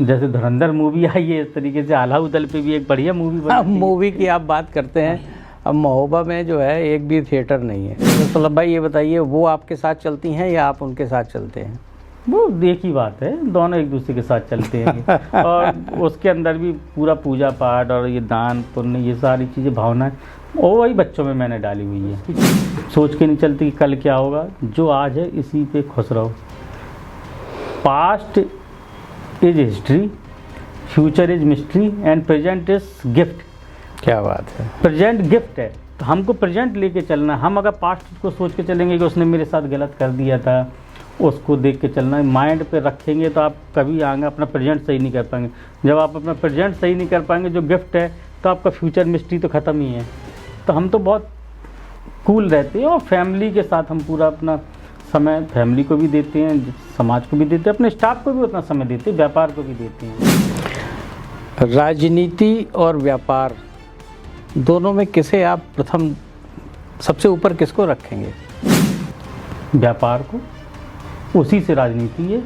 जैसे धुरंधर मूवी आई है, इस तरीके से आला उदल पे भी एक बढ़िया मूवी बनी। अब मूवी की आप बात करते हैं, अब महोबा में जो है एक भी थिएटर नहीं है। तो सौलभ भाई ये बताइए, वो आपके साथ चलती हैं या आप उनके साथ चलते हैं? वो एक ही बात है, दोनों एक दूसरे के साथ चलते हैं। और उसके अंदर भी पूरा पूजा पाठ और ये दान पुण्य, ये सारी चीज़ें, भावनाएं, और वही बच्चों में मैंने डाली हुई है। सोच के नहीं चलती कि कल क्या होगा, जो आज है इसी पे खुश रहो। Past is history, future is mystery and present is gift. क्या बात है। प्रेजेंट गिफ्ट है, तो हमको प्रेजेंट लेके चलना है। हम अगर पास्ट को सोच के चलेंगे कि उसने मेरे साथ गलत कर दिया था, उसको देख के चलना है, माइंड पे रखेंगे तो आप कभी आगे अपना प्रेजेंट सही नहीं कर पाएंगे। जब आप अपना प्रेजेंट सही नहीं कर पाएंगे, जो गिफ्ट है, तो आपका फ्यूचर मिस्ट्री तो ख़त्म ही है। तो हम तो बहुत कूल रहते हैं और फैमिली के साथ हम पूरा अपना समय फैमिली को भी देते हैं, समाज को भी देते हैं, अपने स्टाफ को भी उतना समय देते हैं, व्यापार को भी देते हैं। राजनीति और व्यापार दोनों में किसे आप प्रथम, सबसे ऊपर किसको रखेंगे? व्यापार को, उसी से राजनीति है।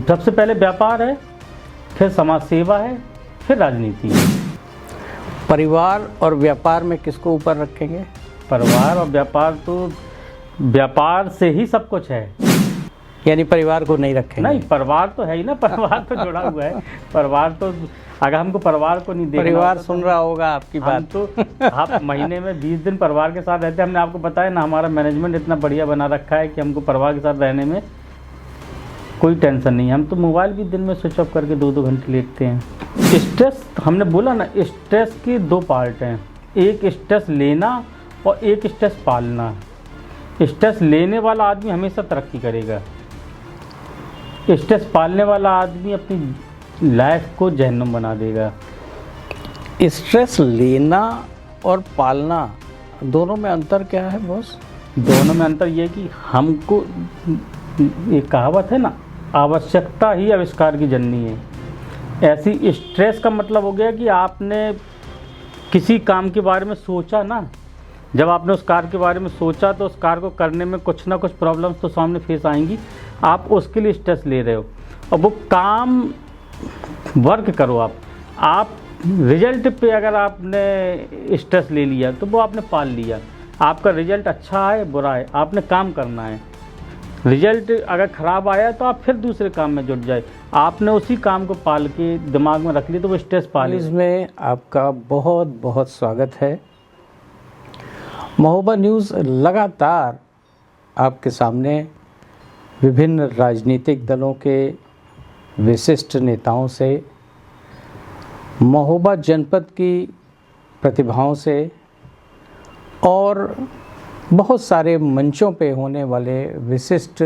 सबसे पहले व्यापार है, फिर समाज सेवा है, फिर राजनीति है। परिवार और व्यापार में किसको ऊपर रखेंगे? परिवार और व्यापार, तो व्यापार से ही सब कुछ है। यानी परिवार को नहीं रखेंगे? नहीं, परिवार तो है ही ना, परिवार तो जुड़ा हुआ है। परिवार तो, अगर हमको परिवार को नहीं देखना, परिवार सुन रहा होगा आपकी बात। तो आप महीने में 20 दिन परिवार के साथ रहते हैं। हमने आपको बताया ना, हमारा मैनेजमेंट इतना बढ़िया बना रखा है कि हमको परिवार के साथ रहने में कोई टेंशन नहीं है। हम तो मोबाइल भी दिन में स्विच ऑफ करके 2-2 घंटे लेटते हैं। स्ट्रेस, हमने बोला ना, स्ट्रेस के 2 पार्ट हैं, एक स्ट्रेस लेना और एक स्ट्रेस पालना। स्ट्रेस लेने वाला आदमी हमेशा तरक्की करेगा, स्ट्रेस पालने वाला आदमी अपनी लाइफ को जहन्नुम बना देगा। स्ट्रेस लेना और पालना, दोनों में अंतर क्या है बॉस? दोनों में अंतर ये कि हमको, एक कहावत है ना, आवश्यकता ही आविष्कार की जननी है। ऐसी स्ट्रेस का मतलब हो गया कि आपने किसी काम के बारे में सोचा ना, जब आपने उस कार्य के बारे में सोचा तो उस कार्य को करने में कुछ ना कुछ प्रॉब्लम्स तो सामने फेस आएंगी, आप उसके लिए स्ट्रेस ले रहे हो। और वो काम वर्क करो, आप रिजल्ट पे अगर आपने स्ट्रेस ले लिया तो वो आपने पाल लिया। आपका रिजल्ट अच्छा है बुरा है, आपने काम करना है। रिजल्ट अगर ख़राब आया तो आप फिर दूसरे काम में जुट जाए, आपने उसी काम को पाल के दिमाग में रख लिया, तो वो स्ट्रेस पाले। इसमें आपका बहुत बहुत स्वागत है। महोबा न्यूज़ लगातार आपके सामने विभिन्न राजनीतिक दलों के विशिष्ट नेताओं से, महोबा जनपद की प्रतिभाओं से और बहुत सारे मंचों पे होने वाले विशिष्ट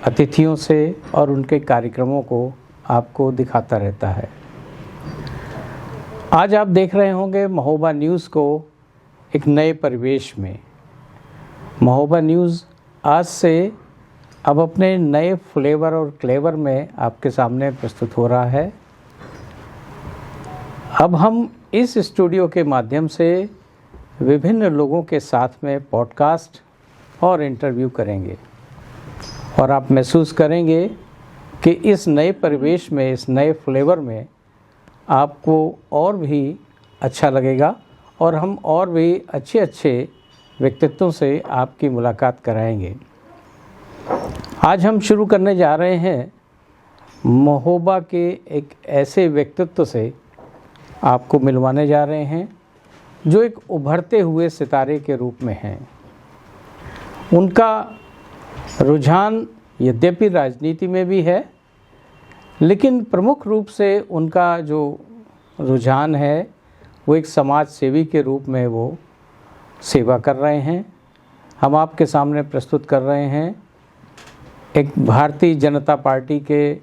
अतिथियों से और उनके कार्यक्रमों को आपको दिखाता रहता है। आज आप देख रहे होंगे महोबा न्यूज़ को एक नए परिवेश में। महोबा न्यूज़ आज से अब अपने नए फ्लेवर और क्लेवर में आपके सामने प्रस्तुत हो रहा है। अब हम इस स्टूडियो के माध्यम से विभिन्न लोगों के साथ में पॉडकास्ट और इंटरव्यू करेंगे और आप महसूस करेंगे कि इस नए परिवेश में, इस नए फ्लेवर में आपको और भी अच्छा लगेगा और हम और भी अच्छे अच्छे व्यक्तित्वों से आपकी मुलाकात कराएंगे। आज हम शुरू करने जा रहे हैं महोबा के एक ऐसे व्यक्तित्व से, आपको मिलवाने जा रहे हैं जो एक उभरते हुए सितारे के रूप में हैं। उनका रुझान यद्यपि राजनीति में भी है, लेकिन प्रमुख रूप से उनका जो रुझान है वो एक समाज सेवी के रूप में वो सेवा कर रहे हैं। हम आपके सामने प्रस्तुत कर रहे हैं एक भारतीय जनता पार्टी के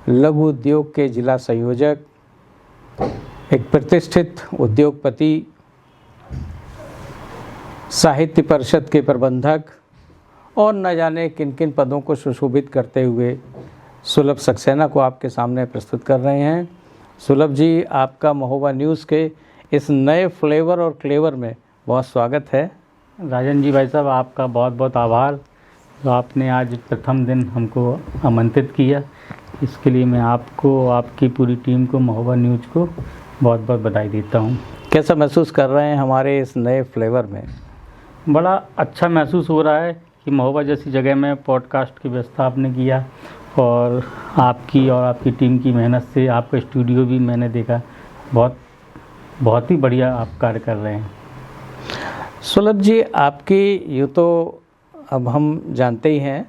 लघु उद्योग के जिला संयोजक, एक प्रतिष्ठित उद्योगपति, साहित्य परिषद के प्रबंधक और न जाने किन किन पदों को सुशोभित करते हुए सुलभ सक्सेना को आपके सामने प्रस्तुत कर रहे हैं। सुलभ जी, आपका महोबा न्यूज़ के इस नए फ्लेवर और क्लेवर में बहुत स्वागत है। राजन जी भाई साहब, आपका बहुत बहुत आभार, तो आपने आज प्रथम दिन हमको आमंत्रित किया इसके लिए मैं आपको, आपकी पूरी टीम को, महोबा न्यूज़ को बहुत बहुत बधाई देता हूँ। कैसा महसूस कर रहे हैं हमारे इस नए फ्लेवर में? बड़ा अच्छा महसूस हो रहा है कि महोबा जैसी जगह में पॉडकास्ट की व्यवस्था आपने किया, और आपकी टीम की मेहनत से आपका स्टूडियो भी मैंने देखा, बहुत ही बढ़िया आप कार्य कर रहे हैं। सुलभ जी, आपकी यूँ तो अब हम जानते ही हैं,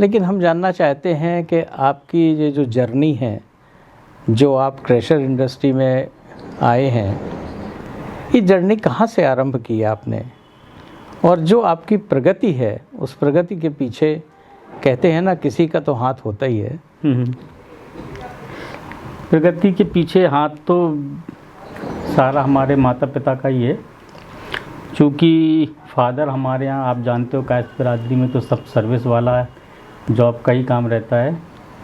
लेकिन हम जानना चाहते हैं कि आपकी ये जो जर्नी है, जो आप क्रशर इंडस्ट्री में आए हैं, ये जर्नी कहाँ से आरंभ की आपने, और जो आपकी प्रगति है उस प्रगति के पीछे कहते हैं ना, किसी का तो हाथ होता ही है। प्रगति के पीछे हाथ तो सारा हमारे माता पिता का ही है, क्योंकि फादर हमारे यहाँ, आप जानते हो कायस्थ बिरादरी में तो सब सर्विस वाला है, जॉब का ही काम रहता है।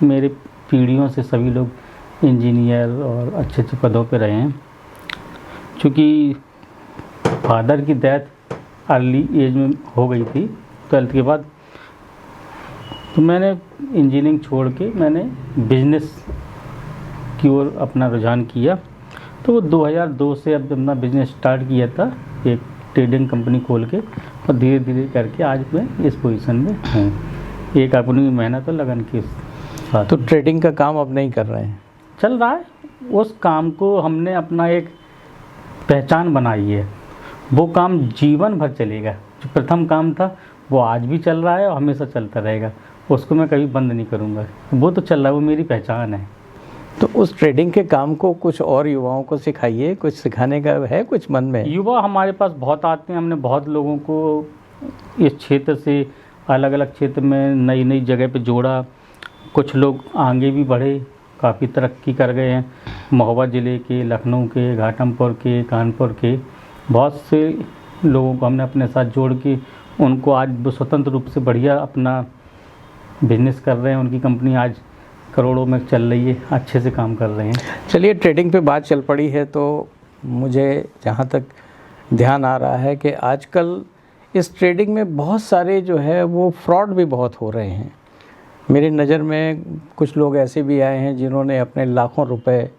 मेरे पीढ़ियों से सभी लोग इंजीनियर और अच्छे अच्छे पदों पे रहे हैं। क्योंकि फादर की डेथ अर्ली एज में हो गई थी 12th के बाद, तो मैंने इंजीनियरिंग छोड़ के मैंने बिजनेस की ओर अपना रुझान किया। तो वो 2002 से अब अपना बिजनेस स्टार्ट किया था, एक ट्रेडिंग कंपनी खोल के, और धीरे धीरे करके आज मैं इस पोजीशन में हूँ, एक अपनी मेहनत और लगन के साथ। तो ट्रेडिंग का काम अब नहीं कर रहे हैं? चल रहा है। उस काम को हमने अपना एक पहचान बनाई है, वो काम जीवन भर चलेगा। जो प्रथम काम था वो आज भी चल रहा है और हमेशा चलता रहेगा, उसको मैं कभी बंद नहीं करूँगा। वो तो चल रहा है, वो मेरी पहचान है। तो उस ट्रेडिंग के काम को कुछ और युवाओं को सिखाइए, कुछ सिखाने का है कुछ मन में? युवा हमारे पास बहुत आते हैं, हमने बहुत लोगों को इस क्षेत्र से अलग अलग क्षेत्र में नई नई जगह पे जोड़ा। कुछ लोग आगे भी बढ़े, काफ़ी तरक्की कर गए हैं। महोबा ज़िले के, लखनऊ के, घाटमपुर के, कानपुर के बहुत से लोगों को हमने अपने साथ जोड़ के उनको आज वो स्वतंत्र रूप से बढ़िया अपना बिजनेस कर रहे हैं। उनकी कंपनी आज करोड़ों में चल रही है, अच्छे से काम कर रहे हैं। चलिए, ट्रेडिंग पे बात चल पड़ी है तो मुझे जहाँ तक ध्यान आ रहा है कि आजकल इस ट्रेडिंग में बहुत सारे जो है वो फ्रॉड भी बहुत हो रहे हैं। मेरी नज़र में कुछ लोग ऐसे भी आए हैं जिन्होंने अपने लाखों रुपए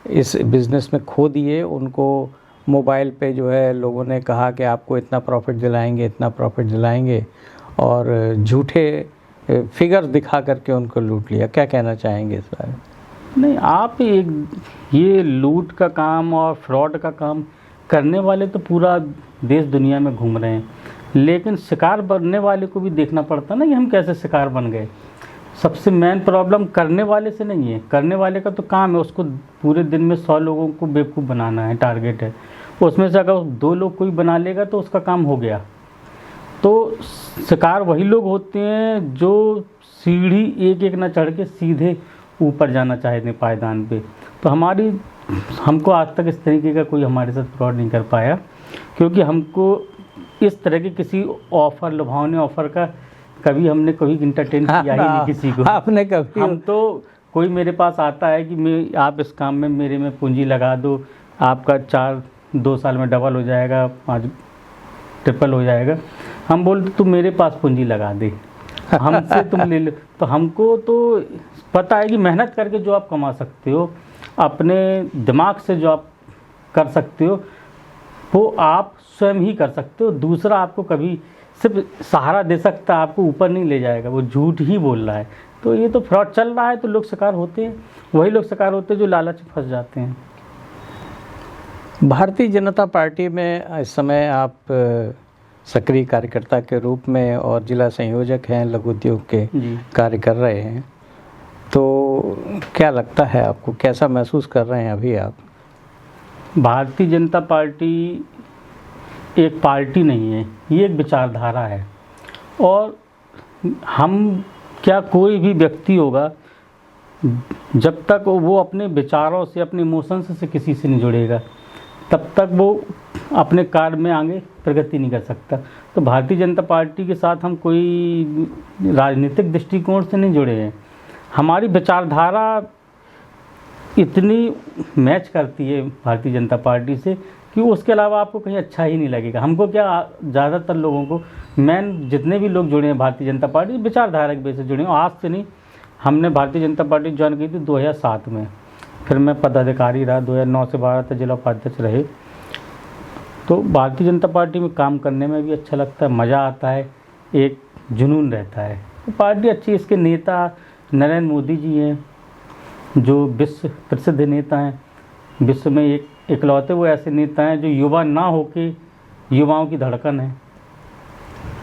इस बिज़नेस में खो दिए। उनको मोबाइल पे जो है लोगों ने कहा कि आपको इतना प्रॉफिट दिलाएंगे, इतना प्रॉफिट दिलाएंगे, और झूठे फिगर दिखा करके उनको लूट लिया। क्या कहना चाहेंगे इस बारे में? नहीं, आप ये लूट का काम और फ्रॉड का काम करने वाले तो पूरा देश दुनिया में घूम रहे हैं, लेकिन शिकार बनने वाले को भी देखना पड़ता ना कि हम कैसे शिकार बन गए। सबसे मेन प्रॉब्लम करने वाले से नहीं है, करने वाले का तो काम है उसको पूरे दिन में 100 लोगों को बेवकूफ़ बनाना है, टारगेट है। उसमें से अगर 2 लोग कोई बना लेगा तो उसका काम हो गया। तो शिकार वही लोग होते हैं जो सीढ़ी एक एक ना चढ़ के सीधे ऊपर जाना चाहते हैं पायदान पे। तो हमको आज तक इस तरीके का कोई हमारे साथ फ्रॉड नहीं कर पाया, क्योंकि हमको इस तरह के किसी ऑफ़र, लुभावने ऑफ़र का कभी हमने इंटरटेन किया ही नहीं किसी को। आपने कभी? हम तो, कोई मेरे पास आता है कि आप इस काम में मेरे में पूंजी लगा दो, आपका 2 साल में डबल हो जाएगा, 5 ट्रिपल हो जाएगा। हम बोलते तुम मेरे पास पूंजी लगा दे, हमसे तुम ले लो। तो हमको तो पता है कि मेहनत करके जो आप कमा सकते हो, अपने दिमाग से जो आप कर सकते हो, वो आप स्वयं ही कर सकते हो। दूसरा आपको कभी सिर्फ सहारा दे सकता है, आपको ऊपर नहीं ले जाएगा। वो झूठ ही बोल रहा है। तो ये तो फ्रॉड चल रहा है, तो लोग शिकार होते हैं। वही लोग शिकार होते हैं जो लालच में फंस जाते हैं। भारतीय जनता पार्टी में इस समय आप सक्रिय कार्यकर्ता के रूप में और जिला संयोजक हैं, लघु उद्योग के कार्य कर रहे हैं। तो क्या लगता है आपको, कैसा महसूस कर रहे हैं अभी आप? भारतीय जनता पार्टी एक पार्टी नहीं है, ये एक विचारधारा है। और हम क्या, कोई भी व्यक्ति होगा, जब तक वो अपने विचारों से, अपने इमोशंस से किसी से नहीं जुड़ेगा, तब तक वो अपने कार्य में आगे प्रगति नहीं कर सकता। तो भारतीय जनता पार्टी के साथ हम कोई राजनीतिक दृष्टिकोण से नहीं जुड़े हैं। हमारी विचारधारा इतनी मैच करती है भारतीय जनता पार्टी से कि उसके अलावा आपको कहीं अच्छा ही नहीं लगेगा। हमको क्या, ज़्यादातर लोगों को, जितने भी लोग जुड़े हैं भारतीय जनता पार्टी, विचारधारा के बेस से जुड़े हैं। आज से नहीं, हमने भारतीय जनता पार्टी ज्वाइन की थी 2007 में, फिर मैं पदाधिकारी रहा 2009 से 12 तक जिला उपाध्यक्ष रहे। तो भारतीय जनता पार्टी में काम करने में भी अच्छा लगता है, मज़ा आता है, एक जुनून रहता है। तो पार्टी अच्छी, इसके नेता नरेंद्र मोदी जी हैं जो विश्व प्रसिद्ध नेता हैं, विश्व में इकलौते वो ऐसे नेता हैं जो युवा ना होके युवाओं की धड़कन है,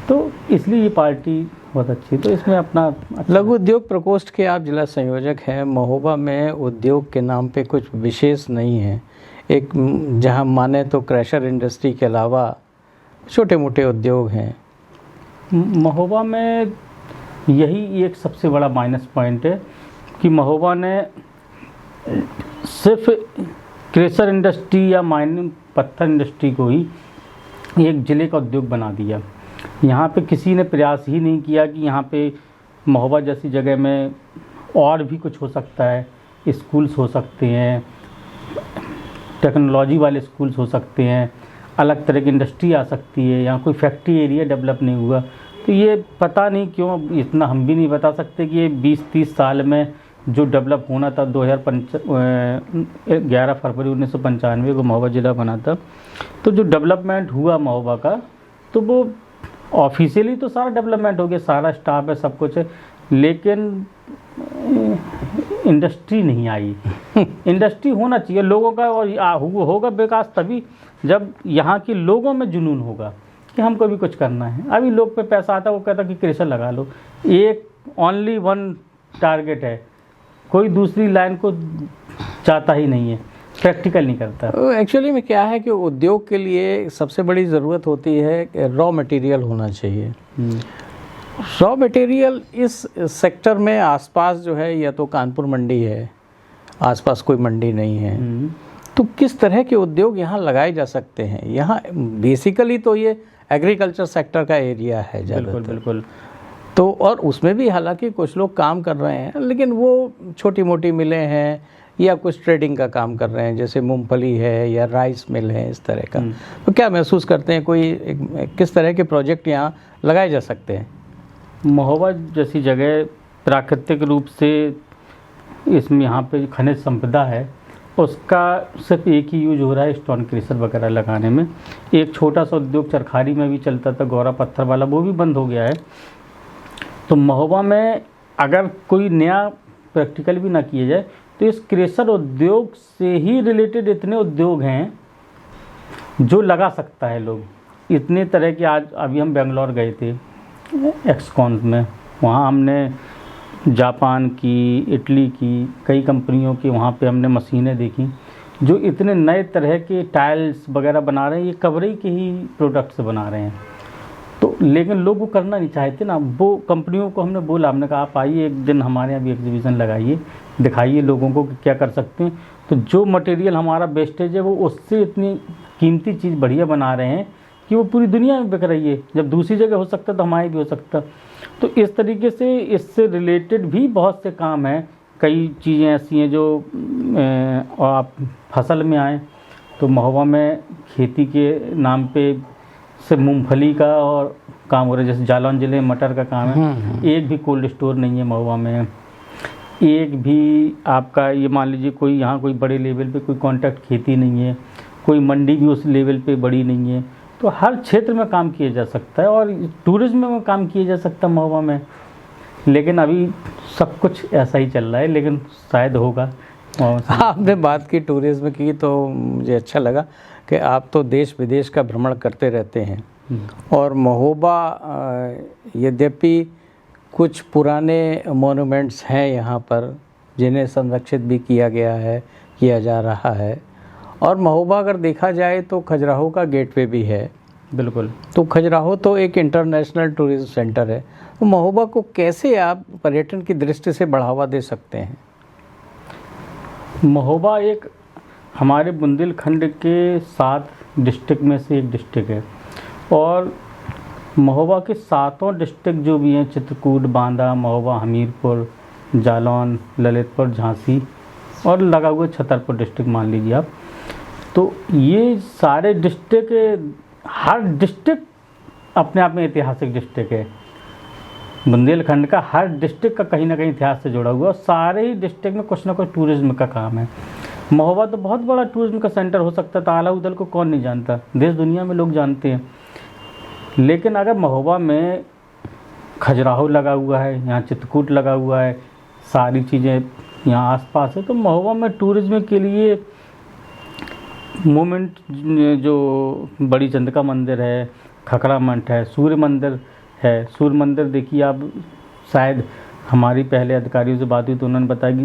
तो इसलिए ये पार्टी बहुत अच्छी है। तो इसमें अपना लघु उद्योग प्रकोष्ठ के आप जिला संयोजक हैं। महोबा में उद्योग के नाम पे कुछ विशेष नहीं है, एक जहां माने तो क्रशर इंडस्ट्री के अलावा छोटे मोटे उद्योग हैं। महोबा में यही एक सबसे बड़ा माइनस पॉइंट है कि महोबा ने सिर्फ क्रशर इंडस्ट्री या माइनिंग पत्थर इंडस्ट्री को ही एक ज़िले का उद्योग बना दिया। यहाँ पे किसी ने प्रयास ही नहीं किया कि यहाँ पे महोबा जैसी जगह में और भी कुछ हो सकता है, स्कूल्स हो सकते हैं, टेक्नोलॉजी वाले स्कूल्स हो सकते हैं, अलग तरह की इंडस्ट्री आ सकती है, यहाँ कोई फैक्ट्री एरिया डेवलप नहीं हुआ। तो ये पता नहीं क्यों, इतना हम भी नहीं बता सकते कि ये 20-30 साल में जो डेवलप होना था 11 फरवरी 1995 को महोबा ज़िला बना था, तो जो डेवलपमेंट हुआ महोबा का, तो वो ऑफिशियली तो सारा डेवलपमेंट हो गया, सारा स्टाफ है, सब कुछ है, लेकिन इंडस्ट्री नहीं आई। इंडस्ट्री होना चाहिए लोगों का, और होगा विकास तभी जब यहाँ के लोगों में जुनून होगा कि हमको भी कुछ करना है। अभी लोग पे पैसा आता है, वो कहता कि क्रशर लगा लो, एक ओनली वन टारगेट है, कोई दूसरी लाइन को चाहता ही नहीं है, प्रैक्टिकल नहीं करता। एक्चुअली में क्या है कि उद्योग के लिए सबसे बड़ी ज़रूरत होती है कि रॉ मटेरियल होना चाहिए। रॉ मटेरियल इस सेक्टर में आसपास जो है, या तो कानपुर मंडी है, आसपास कोई मंडी नहीं है, तो किस तरह के उद्योग यहाँ लगाए जा सकते हैं? यहाँ बेसिकली तो ये एग्रीकल्चर सेक्टर का एरिया है ज़्यादातर। बिल्कुल। तो और उसमें भी हालांकि कुछ लोग काम कर रहे हैं, लेकिन वो छोटी मोटी मिलें हैं या कुछ ट्रेडिंग का काम कर रहे हैं, जैसे मूंगफली है या राइस मिल है, इस तरह का। तो क्या महसूस करते हैं, कोई किस तरह के प्रोजेक्ट यहाँ लगाए जा सकते हैं? महोबा जैसी जगह प्राकृतिक रूप से इसमें यहाँ पे खनिज संपदा है, उसका सिर्फ एक ही यूज हो रहा है, स्टोन क्रशर वगैरह लगाने में। एक छोटा सा उद्योग चरखारी में भी चलता था, गौरा पत्थर वाला, वो भी बंद हो गया है। तो महोबा में अगर कोई नया प्रैक्टिकल भी ना किया जाए, तो इस क्रशर उद्योग से ही रिलेटेड इतने उद्योग हैं जो लगा सकता है लोग। इतने तरह के, आज अभी हम बेंगलोर गए थे एक्सकॉन में, वहाँ हमने जापान की, इटली की कई कंपनियों की वहाँ पे हमने मशीनें देखी जो इतने नए तरह के टाइल्स वगैरह बना रहे हैं, ये कवरे के ही प्रोडक्ट्स बना रहे हैं। तो लेकिन लोग वो करना नहीं चाहते ना। वो कंपनियों को हमने बोला, हमने कहा आप आइए एक दिन हमारे यहाँ भी एग्जीबिशन लगाइए, दिखाइए लोगों को कि क्या कर सकते हैं। तो जो मटेरियल हमारा वेस्टेज है वो उससे इतनी कीमती चीज़ बढ़िया बना रहे हैं कि वो पूरी दुनिया में बिक रही है। जब दूसरी जगह हो सकता तो हमारे भी हो सकता। तो इस तरीके से इससे रिलेटेड भी बहुत से काम हैं, कई चीज़ें ऐसी हैं जो आप फसल में आए तो महोबा में खेती के नाम पे से मूंगफली का और काम हो रहा है। जैसे जालौन जिले में मटर का काम है, एक भी कोल्ड स्टोर नहीं है महोबा में, एक भी आपका ये मान लीजिए कोई यहाँ कोई बड़े लेवल पे कोई कॉन्ट्रैक्ट खेती नहीं है, कोई मंडी भी उस लेवल पे बड़ी नहीं है। तो हर क्षेत्र में काम किया जा सकता है और टूरिज्म में काम किया जा सकता है महोबा में। लेकिन अभी सब कुछ ऐसा ही चल रहा है, लेकिन शायद होगा। आपने बात की टूरिज्म की, तो मुझे अच्छा लगा कि आप तो देश विदेश का भ्रमण करते रहते हैं। और महोबा यद्यपि कुछ पुराने मोन्यूमेंट्स हैं यहाँ पर जिन्हें संरक्षित भी किया गया है, किया जा रहा है। और महोबा अगर देखा जाए तो खजुराहो का गेटवे भी है। बिल्कुल। तो खजुराहो तो एक इंटरनेशनल टूरिज्म सेंटर है। तो महोबा को कैसे आप पर्यटन की दृष्टि से बढ़ावा दे सकते हैं? महोबा एक हमारे बुंदेलखंड के 7 डिस्ट्रिक्ट में से एक डिस्ट्रिक्ट है और महोबा के 7 डिस्ट्रिक्ट जो भी हैं, चित्रकूट, बांदा, महोबा, हमीरपुर, जालौन, ललितपुर, झांसी और लगा हुआ छतरपुर डिस्ट्रिक्ट मान लीजिए आप। तो ये सारे डिस्ट्रिक्ट, हर डिस्ट्रिक्ट अपने आप में ऐतिहासिक डिस्ट्रिक्ट है। बुंदेलखंड का हर डिस्ट्रिक्ट का कहीं ना कहीं इतिहास से जुड़ा हुआ है और सारे ही डिस्ट्रिक्ट में कुछ ना कुछ टूरिज्म का काम है। महोबा तो बहुत बड़ा टूरिज्म का सेंटर हो सकता था, आला उदल को कौन नहीं जानता, देश दुनिया में लोग जानते हैं। लेकिन अगर महोबा में खजुराहो लगा हुआ है, यहाँ चित्रकूट लगा हुआ है, सारी चीज़ें यहाँ आसपास है, तो महोबा में टूरिज्म के लिए मोमेंट जो बड़ी चंद्रिका मंदिर है, खकड़ा मठ है, सूर्य मंदिर है। सूर्य मंदिर देखिए आप, शायद हमारी पहले अधिकारियों से बात हुई तो उन्होंने बताया कि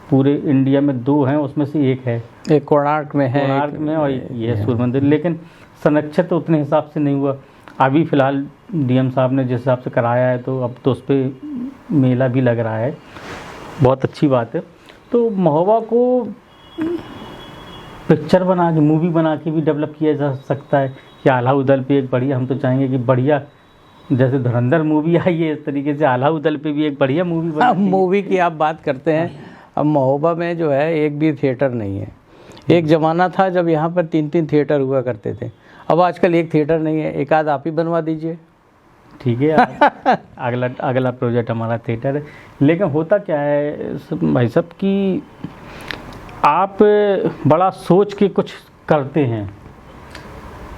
पूरे इंडिया में 2 हैं, उसमें से एक है, एक कोणार्क में है, कोणार्क में, और ये है सूर्य मंदिर। लेकिन संरक्षित तो उतने हिसाब से नहीं हुआ। अभी फ़िलहाल डीएम साहब ने जिस हिसाब से कराया है तो अब तो उस पर मेला भी लग रहा है, बहुत अच्छी बात है। तो महोबा को पिक्चर बना के, मूवी बना के भी डेवलप किया जा सकता है कि आला उदल पे एक बढ़िया, हम तो चाहेंगे कि बढ़िया, जैसे धुरंधर मूवी आई है इस तरीके से आला उदल पे भी एक बढ़िया मूवी बना। मूवी की आप बात करते हैं, अब महोबा में जो है एक भी थिएटर नहीं है। एक ज़माना था जब यहाँ पर 3-3 थिएटर हुआ करते थे, अब आजकल एक थिएटर नहीं है। एक आध आप ही बनवा दीजिए। ठीक है, अगला प्रोजेक्ट हमारा थिएटर है। लेकिन होता क्या है भाई साहब कि आप बड़ा सोच के कुछ करते हैं,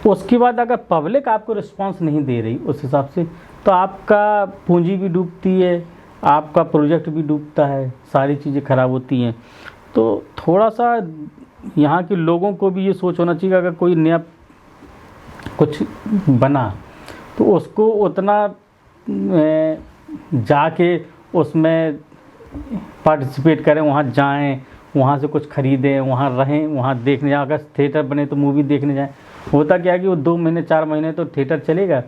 उसके बाद अगर पब्लिक आपको रिस्पांस नहीं दे रही उस हिसाब से, तो आपका पूंजी भी डूबती है, आपका प्रोजेक्ट भी डूबता है, सारी चीज़ें खराब होती हैं। तो थोड़ा सा यहाँ के लोगों को भी ये सोच होना चाहिए कि अगर कोई नया कुछ बना तो उसको उतना जाके उसमें पार्टिसिपेट करें, वहाँ जाएं, वहाँ से कुछ ख़रीदें, वहाँ रहें, वहाँ देखने जाएं। अगर थिएटर बने तो मूवी देखने जाएं। होता क्या है कि वो 2 महीने 4 महीने तो थिएटर चलेगा,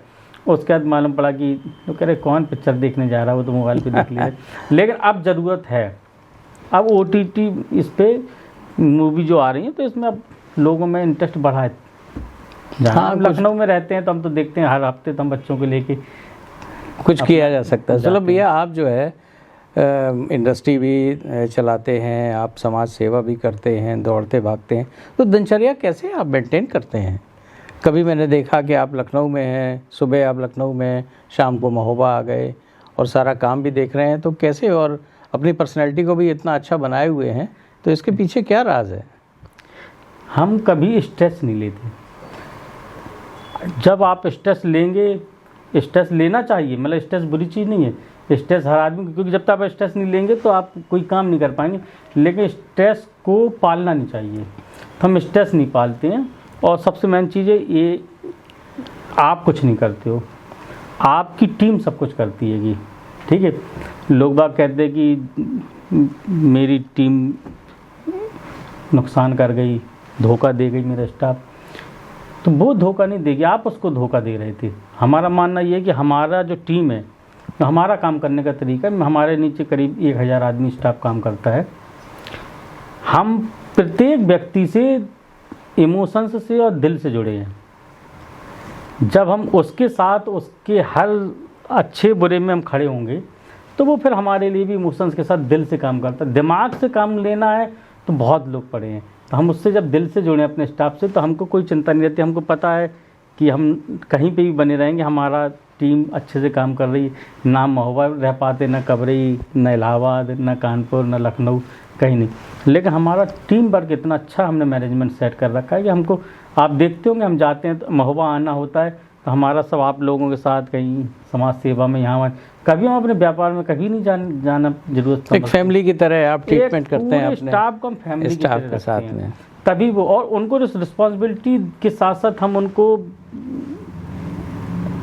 उसके बाद मालूम पड़ा कि वो कह रहे कौन पिक्चर देखने जा रहा है, वो तो मोबाइल पे देख लिया। लेकिन अब ज़रूरत है, अब OTT इस पर मूवी जो आ रही है तो इसमें अब लोगों में इंटरेस्ट बढ़ा है। जहाँ हम लखनऊ में रहते हैं तो हम तो देखते हैं हर हफ्ते, तो हम बच्चों को लेके कुछ किया जा सकता है। चलो भैया, आप जो है इंडस्ट्री भी चलाते हैं, आप समाज सेवा भी करते हैं, दौड़ते भागते हैं, तो दिनचर्या कैसे आप मेंटेन करते हैं? कभी मैंने देखा कि आप लखनऊ में हैं, सुबह आप लखनऊ में, शाम को महोबा आ गए और सारा काम भी देख रहे हैं, तो कैसे, और अपनी पर्सनैलिटी को भी इतना अच्छा बनाए हुए हैं, तो इसके पीछे क्या राज है? हम कभी स्ट्रेस नहीं लेते। जब आप स्ट्रेस लेंगे, स्ट्रेस लेना चाहिए, मतलब स्ट्रेस बुरी चीज़ नहीं है, स्ट्रेस हर आदमी, क्योंकि जब तक आप स्ट्रेस नहीं लेंगे तो आप कोई काम नहीं कर पाएंगे। लेकिन स्ट्रेस को पालना नहीं चाहिए, तो हम स्ट्रेस नहीं पालते हैं। और सबसे मेन चीज़ है ये, आप कुछ नहीं करते हो, आपकी टीम सब कुछ करती है। ठीक है, लोग बाग कहते हैं कि मेरी टीम नुकसान कर गई, धोखा दे गई मेरा स्टाफ, तो वो धोखा नहीं देगी, आप उसको धोखा दे रहे थे। हमारा मानना ये है कि हमारा जो टीम है, हमारा काम करने का तरीका है, हमारे नीचे करीब 1000 आदमी स्टाफ काम करता है। हम प्रत्येक व्यक्ति से इमोशंस से और दिल से जुड़े हैं। जब हम उसके साथ, उसके हर अच्छे बुरे में हम खड़े होंगे, तो वो फिर हमारे लिए भी इमोशंस के साथ दिल से काम करता है। दिमाग से काम लेना है तो बहुत लोग पड़े हैं, तो हम उससे जब दिल से जुड़े अपने स्टाफ से, तो हमको कोई चिंता नहीं रहती। हमको पता है कि हम कहीं पे भी बने रहेंगे, हमारा टीम अच्छे से काम कर रही है। ना महोबा रह पाते, ना कबरई, ना इलाहाबाद, ना कानपुर, ना लखनऊ, कहीं नहीं। लेकिन हमारा टीम वर्क इतना अच्छा हमने मैनेजमेंट सेट कर रखा है कि हमको, आप देखते होंगे हम जाते हैं तो महोबा आना होता है तो हमारा सब आप लोगों के साथ कहीं समाज सेवा में, यहाँ कभी हम अपने व्यापार में कभी नहीं जाना जरूरत। एक फैमिली की तरह आप ट्रीटमेंट करते हैं अपने स्टाफ को, हम फैमिली स्टाफ के साथ में, तभी वो, और उनको रिस्पॉन्सिबिलिटी के साथ साथ हम उनको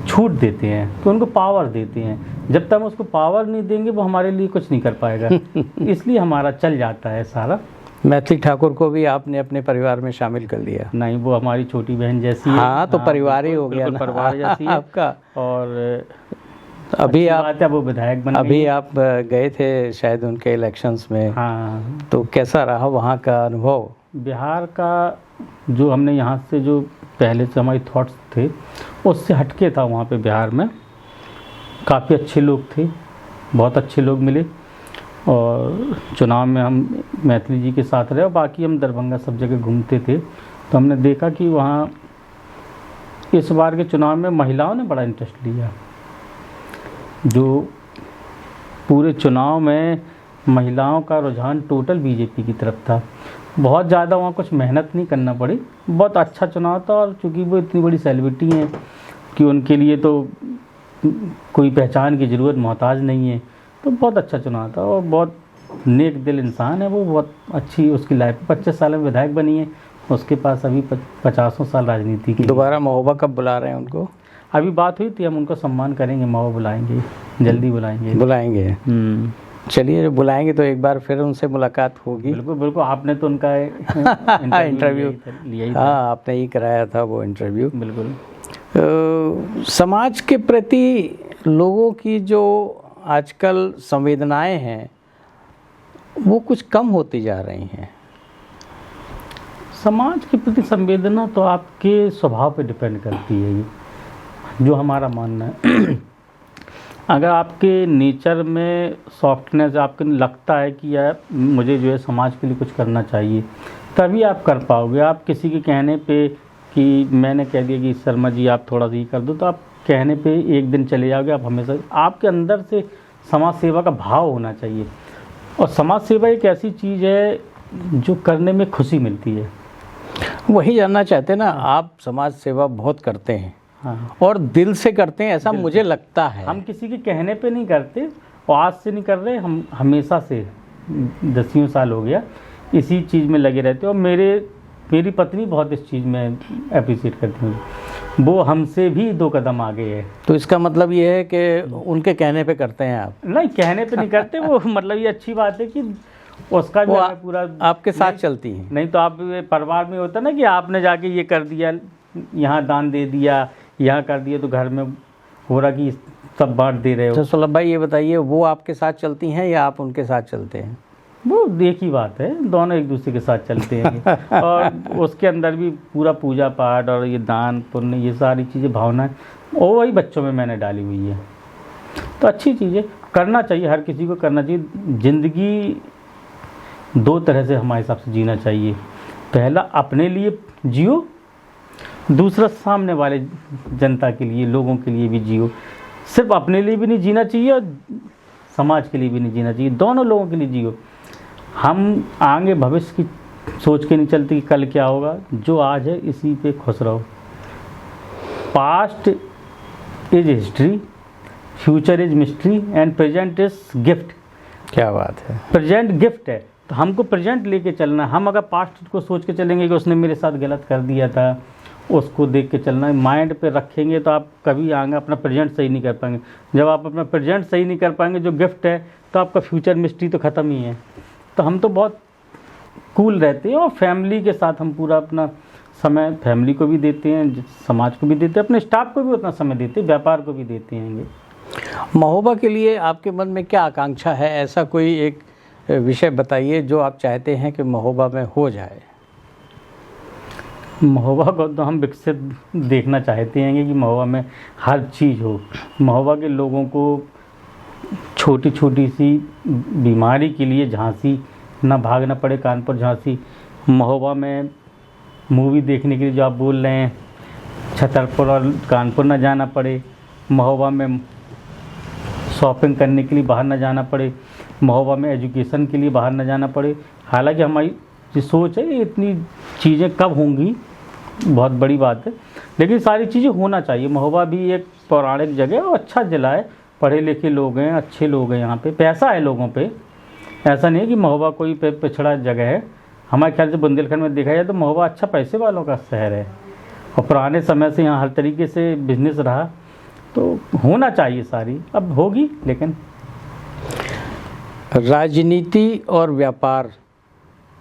छूट देते हैं, तो उनको पावर देते हैं। जब तक हम उसको पावर नहीं देंगे वो हमारे लिए कुछ नहीं कर पाएगा। इसलिए हमारा चल जाता है सारा। मैथिली ठाकुर को भी आपने अपने परिवार में शामिल कर लिया? नहीं, वो हमारी छोटी बहन जैसी है। हाँ, तो परिवार ही हो गया ना, परिवार जैसी है आपका। और अभी आप, वो विधायक बन अभी आप गए थे शायद उनके इलेक्शंस में। हाँ, तो कैसा रहा वहाँ का अनुभव? बिहार का जो हमने यहाँ से जो पहले से हमारी थॉट्स थे उससे हटके था वहाँ पे। बिहार में काफ़ी अच्छे लोग थे, बहुत अच्छे लोग मिले, और चुनाव में हम मैथिली जी के साथ रहे, और बाकी हम दरभंगा सब जगह घूमते थे। तो हमने देखा कि वहाँ इस बार के चुनाव में महिलाओं ने बड़ा इंटरेस्ट लिया। जो पूरे चुनाव में महिलाओं का रुझान टोटल बीजेपी की तरफ था। बहुत ज़्यादा वहाँ कुछ मेहनत नहीं करना पड़ी, बहुत अच्छा चुनाव था। और चूँकि वो इतनी बड़ी सेलिब्रिटी हैं कि उनके लिए तो कोई पहचान की ज़रूरत मोहताज नहीं है, तो बहुत अच्छा चुनाव था। और बहुत नेक दिल इंसान है वो, बहुत अच्छी उसकी लाइफ 25 साल में विधायक बनी है, उसके पास अभी 50 साल राजनीति की। दोबारा महोबा कब बुला रहे हैं उनको? अभी बात हुई थी, हम उनको सम्मान करेंगे, महोबा बुलाएंगे, जल्दी बुलाएंगे। चलिए, जब बुलाएंगे तो एक बार फिर उनसे मुलाकात होगी। बिल्कुल बिल्कुल, आपने तो उनका इंटरव्यू लिया ही था। हाँ, आपने ही कराया था वो इंटरव्यू। बिल्कुल। समाज के प्रति लोगों की जो आजकल संवेदनाएं हैं वो कुछ कम होती जा रही हैं। समाज के प्रति संवेदना तो आपके स्वभाव पे डिपेंड करती है, ये जो हमारा मानना है। अगर आपके नेचर में सॉफ्टनेस, आपको लगता है कि यार मुझे जो है समाज के लिए कुछ करना चाहिए, तभी आप कर पाओगे। आप किसी के कहने पे कि मैंने कह दिया कि शर्मा जी आप थोड़ा सा ये कर दो, तो आप कहने पे एक दिन चले जाओगे। आप हमेशा, आपके अंदर से समाज सेवा का भाव होना चाहिए। और समाज सेवा एक ऐसी चीज़ है जो करने में खुशी मिलती है। वही जानना चाहते हैं ना, आप समाज सेवा बहुत करते हैं। हाँ, और दिल से करते हैं, ऐसा मुझे लगता है। हम किसी के कहने पे नहीं करते, और आज से नहीं कर रहे, हम हमेशा से 10 साल हो गया इसी चीज़ में लगे रहते। और मेरी पत्नी बहुत इस चीज़ में अप्रिशिएट करती है, वो हमसे भी 2 कदम आगे है। तो इसका मतलब ये है कि उनके कहने पे करते हैं आप? नहीं, कहने पे नहीं करते वो, मतलब ये अच्छी बात है कि उसका भी पूरा आपके साथ चलती है। नहीं तो आप परिवार में होता ना कि आपने जाके ये कर दिया, यहाँ दान दे दिया, यहाँ कर दिया, तो घर में हो रहा कि सब बांट दे रहे हो। तो सुलभ भाई ये बताइए, वो आपके साथ चलती हैं या आप उनके साथ चलते हैं? वो एक ही बात है, दोनों एक दूसरे के साथ चलते हैं। और उसके अंदर भी पूरा पूजा पाठ और ये दान पुण्य, ये सारी चीज़ें, भावनाएं, और वही बच्चों में मैंने डाली हुई है। तो अच्छी चीज़ें करना चाहिए, हर किसी को करना चाहिए। ज़िंदगी 2 तरह से हमारे हिसाब से जीना चाहिए। पहला अपने लिए जियो, दूसरा सामने वाले जनता के लिए, लोगों के लिए भी जियो। सिर्फ अपने लिए भी नहीं जीना चाहिए और समाज के लिए भी नहीं जीना चाहिए, दोनों लोगों के लिए जियो। हम आगे भविष्य की सोच के नहीं चलते कि कल क्या होगा, जो आज है इसी पे खुश रहो। Past is history, future is mystery and present is gift. क्या बात है, प्रेजेंट गिफ्ट है, तो हमको प्रेजेंट लेके चलना है। हम अगर पास्ट को सोच के चलेंगे कि उसने मेरे साथ गलत कर दिया था, उसको देख के चलना है, माइंड पे रखेंगे, तो आप कभी आगे अपना प्रेजेंट सही नहीं कर पाएंगे। जब आप अपना प्रेजेंट सही नहीं कर पाएंगे, जो गिफ्ट है, तो आपका फ्यूचर मिस्ट्री तो ख़त्म ही है। तो हम तो बहुत कूल रहते हैं, और फैमिली के साथ हम पूरा अपना समय फैमिली को भी देते हैं, समाज को भी देते हैं, अपने स्टाफ को भी उतना समय देते हैं, व्यापार को भी देते हैं। महोबा के लिए आपके मन में क्या आकांक्षा है? ऐसा कोई एक विषय बताइए जो आप चाहते हैं कि महोबा में हो जाए। महोबा को तो हम विकसित देखना चाहते हैं कि महोबा में हर चीज़ हो। महोबा के लोगों को छोटी छोटी सी बीमारी के लिए झांसी ना भागना पड़े, कानपुर झांसी। महोबा में मूवी देखने के लिए जो आप बोल रहे हैं, छतरपुर और कानपुर ना जाना पड़े। महोबा में शॉपिंग करने के लिए बाहर ना जाना पड़े। महोबा में एजुकेशन के लिए बाहर ना जाना पड़े। हालांकि हमारी जो सोच है, ये इतनी चीज़ें कब होंगी बहुत बड़ी बात है, लेकिन सारी चीज़ें होना चाहिए। महोबा भी एक पौराणिक जगह है और अच्छा जिला है, पढ़े लिखे लोग हैं, अच्छे लोग हैं, यहाँ पे पैसा है लोगों पे। ऐसा नहीं है कि महोबा कोई पिछड़ा जगह है। हमारे ख्याल से बुंदेलखंड में देखा जाए तो महोबा अच्छा पैसे वालों का शहर है, और पुराने समय से यहाँ हर तरीके से बिजनेस रहा, तो होना चाहिए सारी। अब होगी, लेकिन राजनीति और व्यापार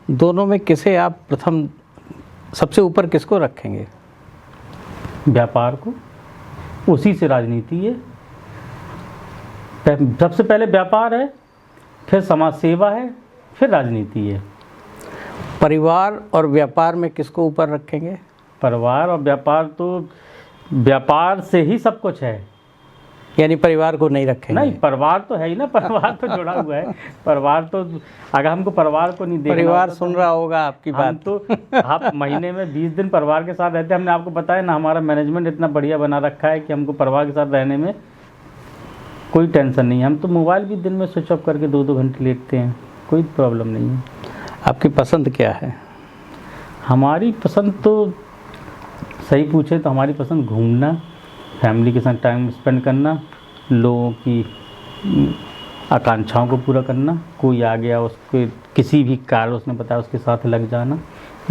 दोनों में किसे आप प्रथम, सबसे ऊपर किसको रखेंगे? व्यापार को, उसी से राजनीति है। सबसे पहले व्यापार है, फिर समाज सेवा है, फिर राजनीति है। परिवार और व्यापार में किसको ऊपर रखेंगे? परिवार और व्यापार, तो व्यापार से ही सब कुछ है, यानी परिवार को नहीं रखेंगे? नहीं, परिवार तो है ही ना, परिवार तो जुड़ा हुआ है। परिवार तो, अगर हमको परिवार को नहीं देखना, परिवार सुन रहा होगा आपकी बात। तो आप महीने में 20 दिन परिवार के साथ रहते हैं। हमने आपको बताया ना, हमारा मैनेजमेंट इतना बढ़िया बना रखा है कि हमको परिवार के साथ रहने में कोई टेंशन नहीं। हम तो मोबाइल भी दिन में स्विच ऑफ करके 2-2 घंटे लेटते हैं, कोई प्रॉब्लम नहीं है। आपकी पसंद क्या है? हमारी पसंद तो सही पूछे तो हमारी पसंद घूमना, फैमिली के साथ टाइम स्पेंड करना, लोगों की आकांक्षाओं को पूरा करना। कोई आ गया उसके किसी भी कार्य उसने बताया उसके साथ लग जाना,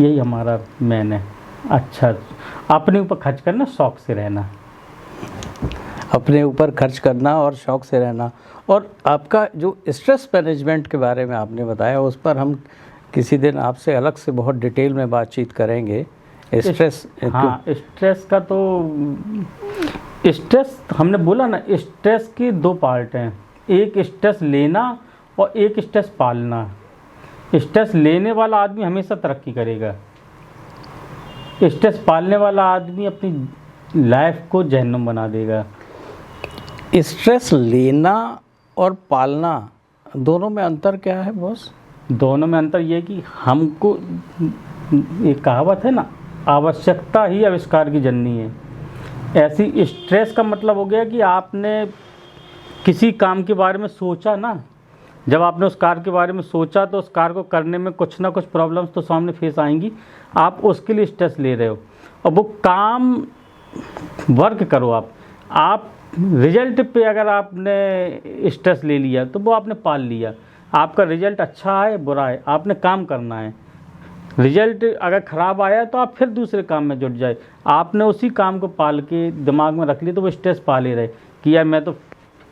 यही हमारा मेन है। अच्छा, अपने ऊपर खर्च करना, शौक़ से रहना। अपने ऊपर खर्च करना और शौक़ से रहना। और आपका जो स्ट्रेस मैनेजमेंट के बारे में आपने बताया, उस पर हम किसी दिन आपसे अलग से बहुत डिटेल में बातचीत करेंगे। स्ट्रेस, हाँ, स्ट्रेस का तो स्ट्रेस हमने बोला ना, स्ट्रेस के 2 पार्ट हैं, एक स्ट्रेस लेना और एक स्ट्रेस पालना। स्ट्रेस लेने वाला आदमी हमेशा तरक्की करेगा, स्ट्रेस पालने वाला आदमी अपनी लाइफ को जहन्नुम बना देगा। स्ट्रेस लेना और पालना दोनों में अंतर क्या है बॉस? दोनों में अंतर ये है कि हमको, एक कहावत है ना, आवश्यकता ही आविष्कार की जननी है। ऐसी स्ट्रेस का मतलब हो गया कि आपने किसी काम के बारे में सोचा ना, जब आपने उस कार्य के बारे में सोचा तो उस कार्य को करने में कुछ ना कुछ प्रॉब्लम्स तो सामने फेस आएंगी, आप उसके लिए स्ट्रेस ले रहे हो। और वो काम वर्क करो, आप रिजल्ट पे अगर आपने स्ट्रेस ले लिया तो वो आपने पाल लिया। आपका रिजल्ट अच्छा है बुरा है, आपने काम करना है। रिजल्ट अगर ख़राब आया तो आप फिर दूसरे काम में जुट जाए। आपने उसी काम को पाल के दिमाग में रख लिया तो वो स्ट्रेस पाले रहे कि यार मैं तो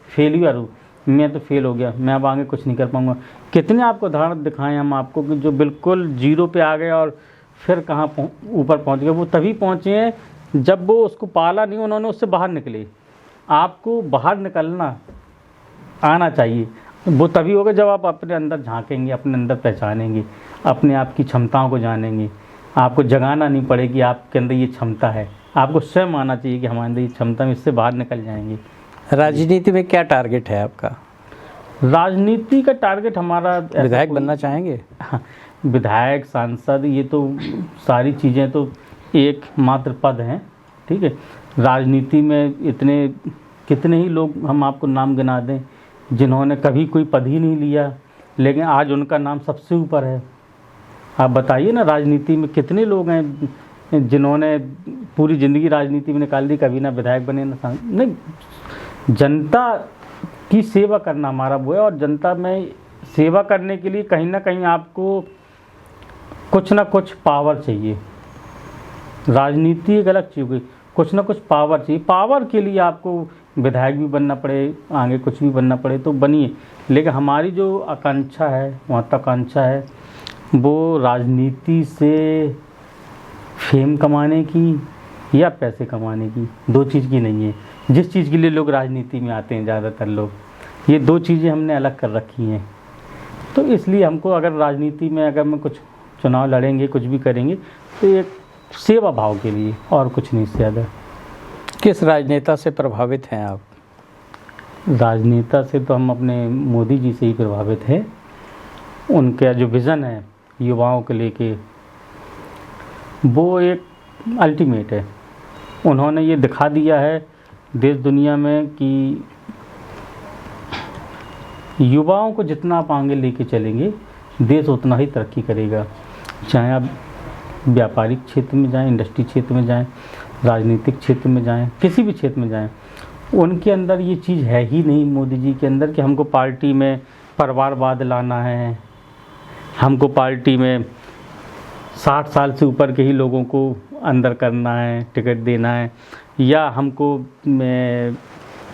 फेलियर हूँ, मैं तो फेल हो गया, मैं अब आगे कुछ नहीं कर पाऊँगा। कितने आपको उदाहरण दिखाएं हम आपको कि जो बिल्कुल जीरो पे आ गए और फिर कहाँ ऊपर पहुँच गए। वो तभी पहुँचे हैं जब वो उसको पाला नहीं, उन्होंने उससे बाहर निकले। आपको बाहर निकलना आना चाहिए, वो तभी होगा जब आप अपने अंदर झांकेंगे, अपने अंदर पहचानेंगे, अपने आप की क्षमताओं को जानेंगे। आपको जगाना नहीं पड़ेगी आपके अंदर ये क्षमता है, आपको स्वयं आना चाहिए कि हमारे अंदर ये क्षमता है, इससे बाहर निकल जाएंगे। राजनीति में क्या टारगेट है आपका? राजनीति का टारगेट हमारा विधायक बनना चाहेंगे? हाँ, विधायक, सांसद, ये तो सारी चीज़ें तो एक मात्र पद हैं, ठीक है। राजनीति में इतने कितने ही लोग हम आपको नाम गिना दें जिन्होंने कभी कोई पद ही नहीं लिया, लेकिन आज उनका नाम सबसे ऊपर है। आप बताइए ना, राजनीति में कितने लोग हैं जिन्होंने पूरी ज़िंदगी राजनीति में निकाल दी, कभी ना विधायक बने ना नहीं। जनता की सेवा करना हमारा वो है, और जनता में सेवा करने के लिए कहीं ना कहीं आपको कुछ ना कुछ पावर चाहिए। राजनीति एक अलग चीज़ हुई, कुछ ना कुछ पावर चाहिए। पावर के लिए आपको विधायक भी बनना पड़े, आगे कुछ भी बनना पड़े तो बनिए, लेकिन हमारी जो आकांक्षा है, महत्वाकांक्षा है, वो राजनीति से फेम कमाने की या पैसे कमाने की, 2 चीज़ की नहीं है। जिस चीज़ के लिए लोग राजनीति में आते हैं ज़्यादातर लोग, ये 2 चीज़ें हमने अलग कर रखी हैं। तो इसलिए हमको अगर राजनीति में अगर मैं कुछ चुनाव लड़ेंगे, कुछ भी करेंगे तो एक सेवा भाव के लिए, और कुछ नहीं से ज़्यादा। किस राजनेता से प्रभावित हैं आप? राजनेता से तो हम अपने मोदी जी से ही प्रभावित हैं। उनका जो विज़न है युवाओं को लेके, वो एक अल्टीमेट है। उन्होंने ये दिखा दिया है देश दुनिया में कि युवाओं को जितना आप आगे लेके चलेंगे, देश उतना ही तरक्की करेगा। चाहे आप व्यापारिक क्षेत्र में जाएं, इंडस्ट्री क्षेत्र में जाएं, राजनीतिक क्षेत्र में जाएं, किसी भी क्षेत्र में जाएं, उनके अंदर ये चीज़ है ही नहीं मोदी जी के अंदर कि हमको पार्टी में परिवारवाद लाना है, हमको पार्टी में 60 साल से ऊपर के ही लोगों को अंदर करना है, टिकट देना है, या हमको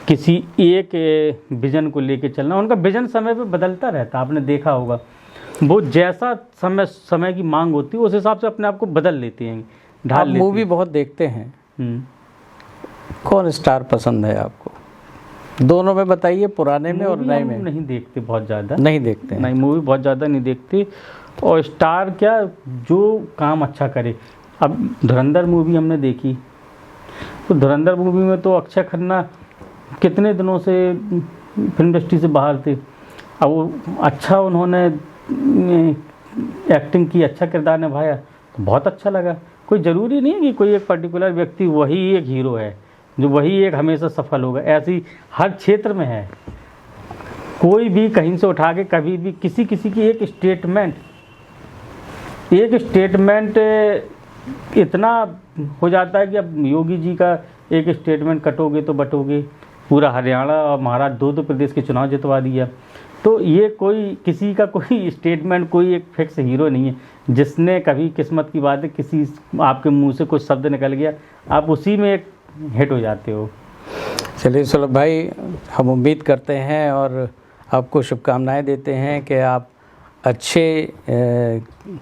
किसी एक विज़न को लेके चलना। उनका विज़न समय पे बदलता रहता, आपने देखा होगा। वो जैसा समय की मांग होती है उस हिसाब से अपने आप को बदल लेते हैं, ढाल लेते हैं। मूवी बहुत देखते हैं, कौन स्टार पसंद है आपको? दोनों में बताइए, पुराने में और नए में। नहीं देखते बहुत ज़्यादा, नहीं देखते हैं। नहीं, मूवी बहुत ज़्यादा नहीं देखते। और स्टार क्या, जो काम अच्छा करे। अब धुरंधर मूवी हमने देखी, तो धुरंधर मूवी में तो अक्षय खन्ना कितने दिनों से फिल्म इंडस्ट्री से बाहर थे। अब वो अच्छा उन्होंने एक्टिंग की, अच्छा किरदार निभाया तो बहुत अच्छा लगा। कोई ज़रूरी नहीं है कि कोई एक पर्टिकुलर व्यक्ति वही एक हीरो है, जो वही एक हमेशा सफल होगा। ऐसी हर क्षेत्र में है। कोई भी कहीं से उठा के कभी भी किसी की एक स्टेटमेंट इतना हो जाता है कि अब योगी जी का एक स्टेटमेंट कटोगे तो बटोगे, पूरा हरियाणा और महाराष्ट्र दो प्रदेश के चुनाव जितवा दिया। तो ये कोई किसी का कोई स्टेटमेंट, कोई एक फिक्स हीरो नहीं है जिसने कभी किस्मत की बात है, किसी आपके मुंह से कुछ शब्द निकल गया आप उसी में एक हिट हो जाते हो। चलिए सुलभ भाई, हम उम्मीद करते हैं और आपको शुभकामनाएं देते हैं कि आप अच्छे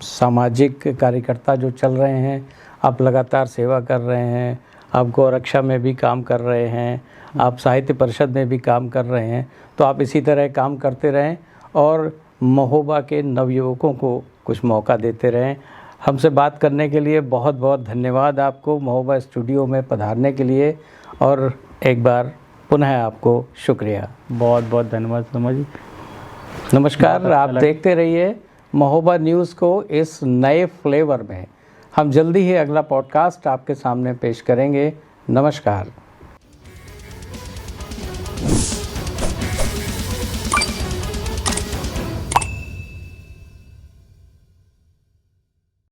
सामाजिक कार्यकर्ता जो चल रहे हैं, आप लगातार सेवा कर रहे हैं, आप गौरक्षा में भी काम कर रहे हैं, आप साहित्य परिषद में भी काम कर रहे हैं, तो आप इसी तरह काम करते रहें और महोबा के नवयुवकों को कुछ मौका देते रहें। हमसे बात करने के लिए बहुत बहुत धन्यवाद आपको, महोबा स्टूडियो में पधारने के लिए, और एक बार पुनः आपको शुक्रिया। बहुत बहुत धन्यवाद शर्मा जी। नमस्कार, आप देखते रहिए महोबा न्यूज़ को इस नए फ्लेवर में। हम जल्दी ही अगला पॉडकास्ट आपके सामने पेश करेंगे। नमस्कार।